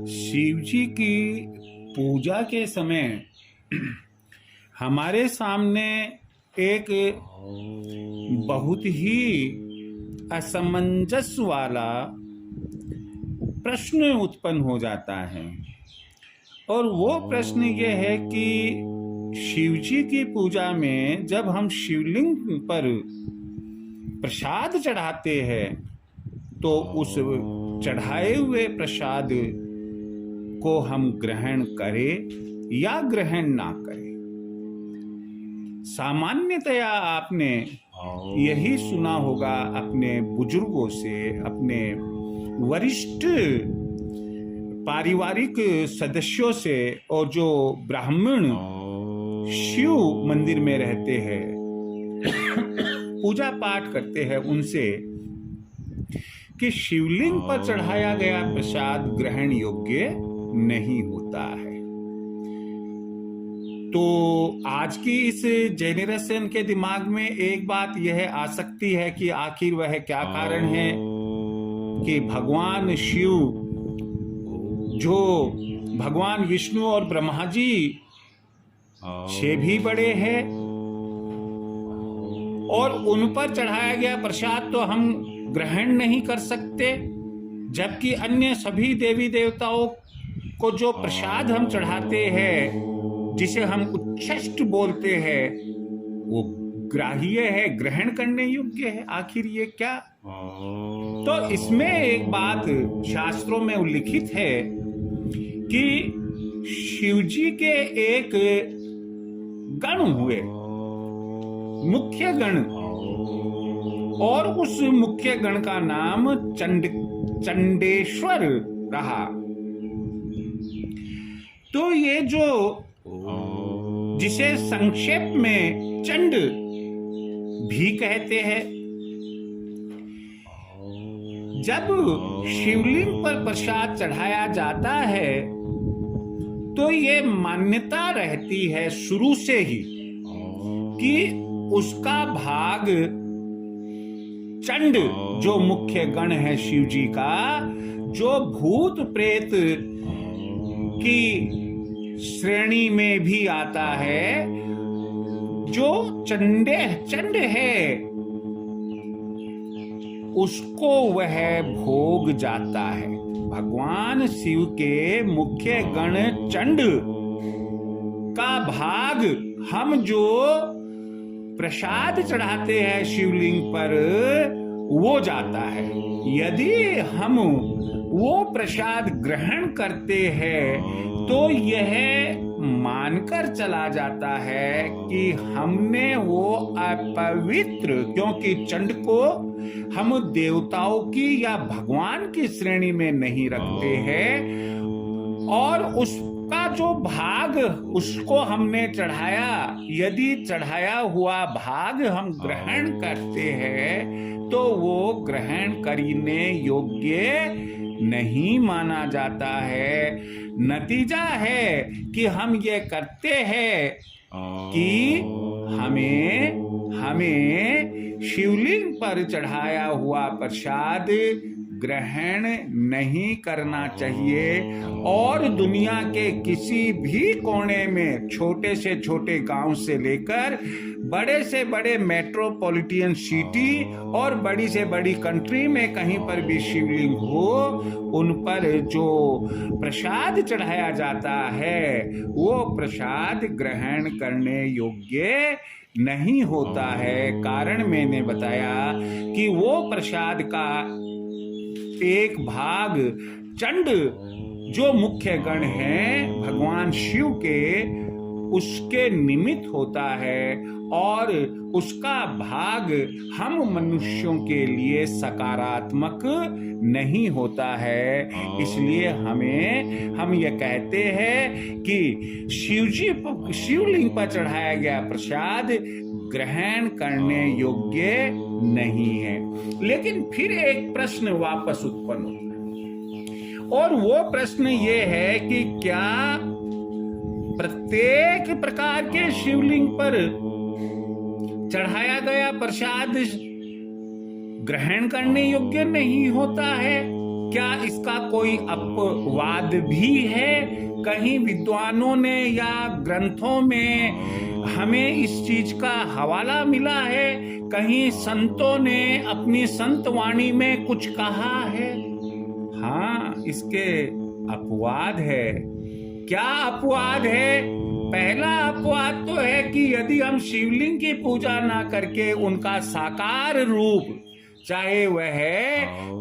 शिव जी की पूजा के समय हमारे सामने एक बहुत ही असमंजस वाला प्रश्न उत्पन्न हो जाता है। और वो प्रश्न ये है कि शिव जी की पूजा में जब हम शिवलिंग पर प्रसाद चढ़ाते हैं तो उस चढ़ाए हुए प्रसाद को हम ग्रहण करें या ग्रहण ना करें। सामान्यतया आपने यही सुना होगा अपने बुजुर्गों से, अपने वरिष्ठ पारिवारिक सदस्यों से, और जो ब्राह्मण शिव मंदिर में रहते हैं, पूजा पाठ करते हैं, उनसे, कि शिवलिंग पर चढ़ाया गया प्रसाद ग्रहण योग्य नहीं होता है। तो आज की इस जेनरेशन के दिमाग में एक बात यह आ सकती है कि आखिर वह क्या कारण है कि भगवान शिव, जो भगवान विष्णु और ब्रह्मा जी से भी बड़े हैं, और उन पर चढ़ाया गया प्रसाद तो हम ग्रहण नहीं कर सकते, जबकि अन्य सभी देवी देवताओं को जो प्रसाद हम चढ़ाते हैं, जिसे हम उच्छिष्ट बोलते हैं, वो ग्राह्य है, ग्रहण करने योग्य है। आखिर ये क्या? तो इसमें एक बात शास्त्रों में उल्लिखित है कि शिवजी के एक गण हुए, मुख्य गण, और उस मुख्य गण का नाम चंडेश्वर रहा। तो ये जो, जिसे संक्षेप में चंड भी कहते हैं, जब शिवलिंग पर प्रसाद चढ़ाया जाता है तो ये मान्यता रहती है शुरू से ही कि उसका भाग चंड, जो मुख्य गण है शिव जी का, जो भूत प्रेत की श्रेणी में भी आता है, जो चंड है, उसको वह भोग जाता है। भगवान शिव के मुख्य गण चंड का भाग हम जो प्रसाद चढ़ाते हैं शिवलिंग पर, वो जाता है। यदि हम वो प्रसाद ग्रहण करते हैं तो यह मानकर चला जाता है कि हमने वो अपवित्र, क्योंकि चंड को हम देवताओं की या भगवान की श्रेणी में नहीं रखते हैं, और उसका जो भाग उसको हमने चढ़ाया, यदि चढ़ाया हुआ भाग हम ग्रहण करते हैं तो वो ग्रहण करने योग्य नहीं माना जाता है। नतीजा है कि हम ये करते हैं कि हमें शिवलिंग पर चढ़ाया हुआ प्रसाद ग्रहण नहीं करना चाहिए, और दुनिया के किसी भी कोने में, छोटे से छोटे गांव से लेकर बड़े से बड़े मेट्रोपॉलिटन सिटी और बड़ी से बड़ी कंट्री में कहीं पर भी शिवलिंग हो, उन पर जो प्रसाद चढ़ाया जाता है वो प्रसाद ग्रहण करने योग्य नहीं होता है। कारण मैंने बताया कि वो प्रसाद का एक भाग चंड, जो मुख्य गण है भगवान शिव के, उसके निमित्त होता है, और उसका भाग हम मनुष्यों के लिए सकारात्मक नहीं होता है। इसलिए हम ये कहते हैं कि शिवलिंग पर चढ़ाया गया प्रसाद ग्रहण करने योग्य नहीं है। लेकिन फिर एक प्रश्न वापस उत्पन्न होता है, और वो प्रश्न ये है कि क्या प्रत्येक प्रकार के शिवलिंग पर चढ़ाया गया प्रसाद ग्रहण करने योग्य नहीं होता है? क्या इसका कोई अपवाद भी है? कहीं विद्वानों ने या ग्रंथों में हमें इस चीज का हवाला मिला है? कहीं संतों ने अपनी संत वाणी में कुछ कहा है? हाँ, इसके अपवाद है। क्या अपवाद है? पहला अपवाद तो है कि यदि हम शिवलिंग की पूजा ना करके उनका साकार रूप, चाहे वह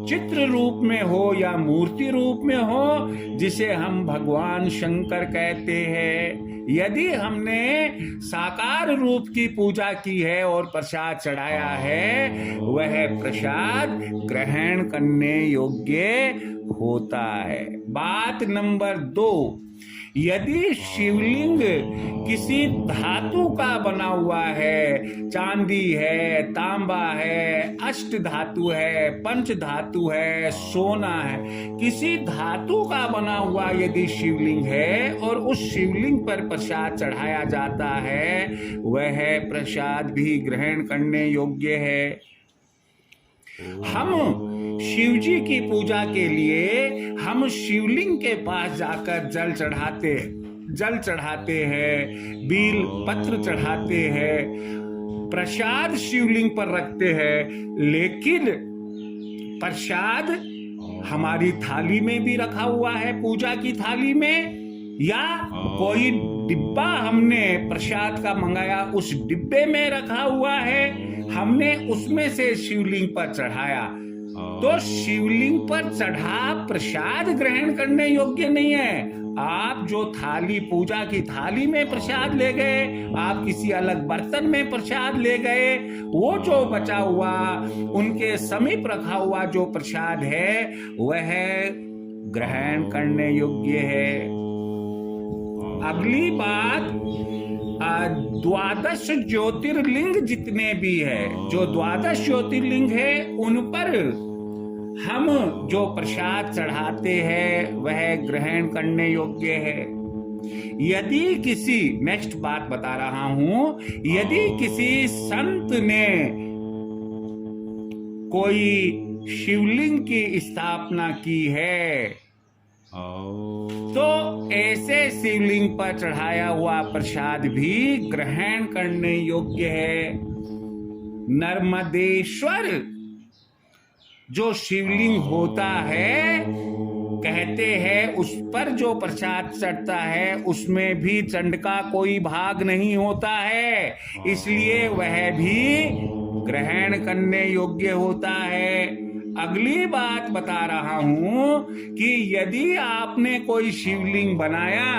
चित्र रूप में हो या मूर्ति रूप में हो, जिसे हम भगवान शंकर कहते हैं, यदि हमने साकार रूप की पूजा की है और प्रसाद चढ़ाया है, वह प्रसाद ग्रहण करने योग्य होता है। बात नंबर 2, यदि शिवलिंग किसी धातु का बना हुआ है, चांदी है, तांबा है, अष्ट धातु है, पंच धातु है, सोना है, किसी धातु का बना हुआ यदि शिवलिंग है और उस शिवलिंग पर प्रसाद चढ़ाया जाता है, वह प्रसाद भी ग्रहण करने योग्य है। हम शिव जी की पूजा के लिए हम शिवलिंग के पास जाकर जल चढ़ाते हैं, बील पत्र चढ़ाते हैं, प्रसाद शिवलिंग पर रखते हैं, लेकिन प्रसाद हमारी थाली में भी रखा हुआ है, पूजा की थाली में, या कोई डिब्बा हमने प्रसाद का मंगाया, उस डिब्बे में रखा हुआ है, हमने उसमें से शिवलिंग पर चढ़ाया, तो शिवलिंग पर चढ़ा प्रसाद ग्रहण करने योग्य नहीं है। आप जो थाली, पूजा की थाली में प्रसाद ले गए, आप किसी अलग बर्तन में प्रसाद ले गए, वो जो बचा हुआ, उनके समीप रखा हुआ जो प्रसाद है, वह ग्रहण करने योग्य है। अगली बात, 12 ज्योतिर्लिंग जितने भी है, जो 12 ज्योतिर्लिंग है, उन पर हम जो प्रसाद चढ़ाते हैं वह ग्रहण करने योग्य है। यदि किसी, नेक्स्ट बात बता रहा हूं, यदि किसी संत ने कोई शिवलिंग की स्थापना की है, तो ऐसे शिवलिंग पर चढ़ाया हुआ प्रसाद भी ग्रहण करने योग्य है। नर्मदेश्वर जो शिवलिंग होता है, कहते हैं उस पर जो प्रसाद चढ़ता है उसमें भी चंड का कोई भाग नहीं होता है, इसलिए वह भी ग्रहण करने योग्य होता है। अगली बात बता रहा हूं कि यदि आपने कोई शिवलिंग बनाया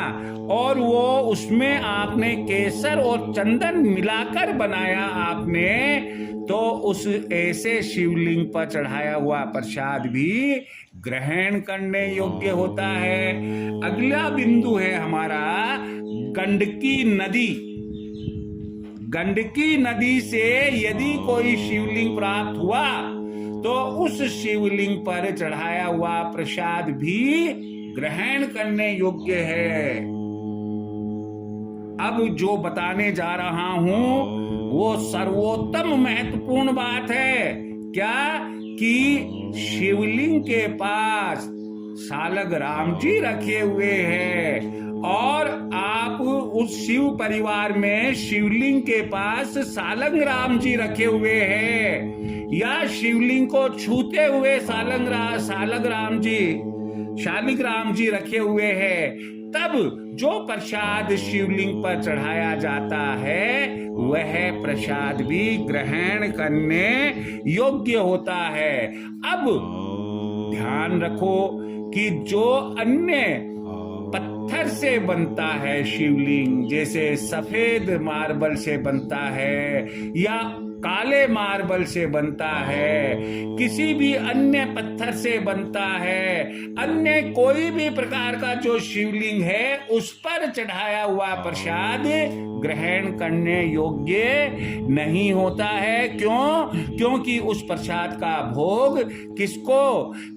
और वो उसमें आपने केसर और चंदन मिलाकर बनाया आपने, तो उस ऐसे शिवलिंग पर चढ़ाया हुआ प्रसाद भी ग्रहण करने योग्य होता है। अगला बिंदु है हमारा गंडकी नदी। गंडकी नदी से यदि कोई शिवलिंग प्राप्त हुआ तो उस शिवलिंग पर चढ़ाया हुआ प्रसाद भी ग्रहण करने योग्य है। अब जो बताने जा रहा हूं वो सर्वोत्तम महत्वपूर्ण बात है। क्या कि शिवलिंग के पास सालग्राम जी रखे हुए हैं और आप उस शिव परिवार में शिवलिंग के पास सालग्राम जी रखे हुए हैं, या शिवलिंग को छूते हुए शालिग्राम जी रखे हुए हैं, तब जो प्रसाद शिवलिंग पर चढ़ाया जाता है वह प्रसाद भी ग्रहण करने योग्य होता है। अब ध्यान रखो कि जो अन्य पत्थर से बनता है शिवलिंग, जैसे सफेद मार्बल से बनता है या काले मार्बल से बनता है, किसी भी अन्य पत्थर से बनता है, अन्य कोई भी प्रकार का जो शिवलिंग है उस पर चढ़ाया हुआ प्रसाद ग्रहण करने योग्य नहीं होता है। क्यों? क्योंकि उस प्रसाद का भोग किसको,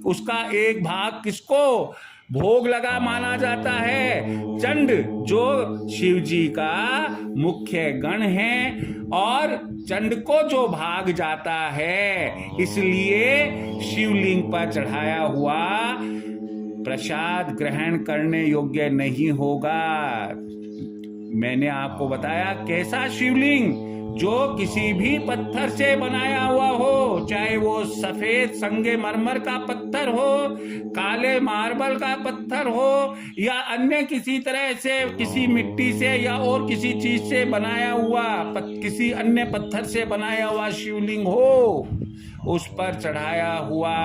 उसका एक भाग किसको भोग लगा माना जाता है। चंड जो शिव जी का मुख्य गण है और चंड को जो भाग जाता है, इसलिए शिवलिंग पर चढ़ाया हुआ प्रसाद ग्रहण करने योग्य नहीं होगा। मैंने आपको बताया कैसा शिवलिंग, जो किसी भी पत्थर से बनाया हुआ हो, चाहे वो सफेद संगमरमर का पत्थर हो, काले मार्बल का पत्थर हो, या अन्य किसी तरह से किसी मिट्टी से या और किसी चीज से बनाया हुआ किसी अन्य पत्थर से बनाया हुआ शिवलिंग हो, उस पर चढ़ाया हुआ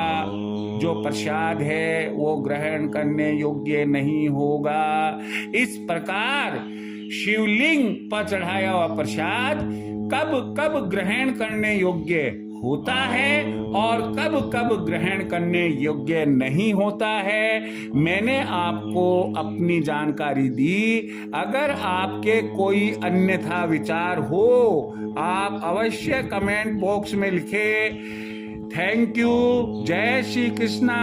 जो प्रसाद है वो ग्रहण करने योग्य नहीं होगा। इस प्रकार शिवलिंग पर चढ़ाया हुआ प्रसाद कब कब ग्रहण करने योग्य होता है और कब कब ग्रहण करने योग्य नहीं होता है, मैंने आपको अपनी जानकारी दी। अगर आपके कोई अन्यथा विचार हो, आप अवश्य कमेंट बॉक्स में लिखें। Thank you. जय श्री कृष्णा।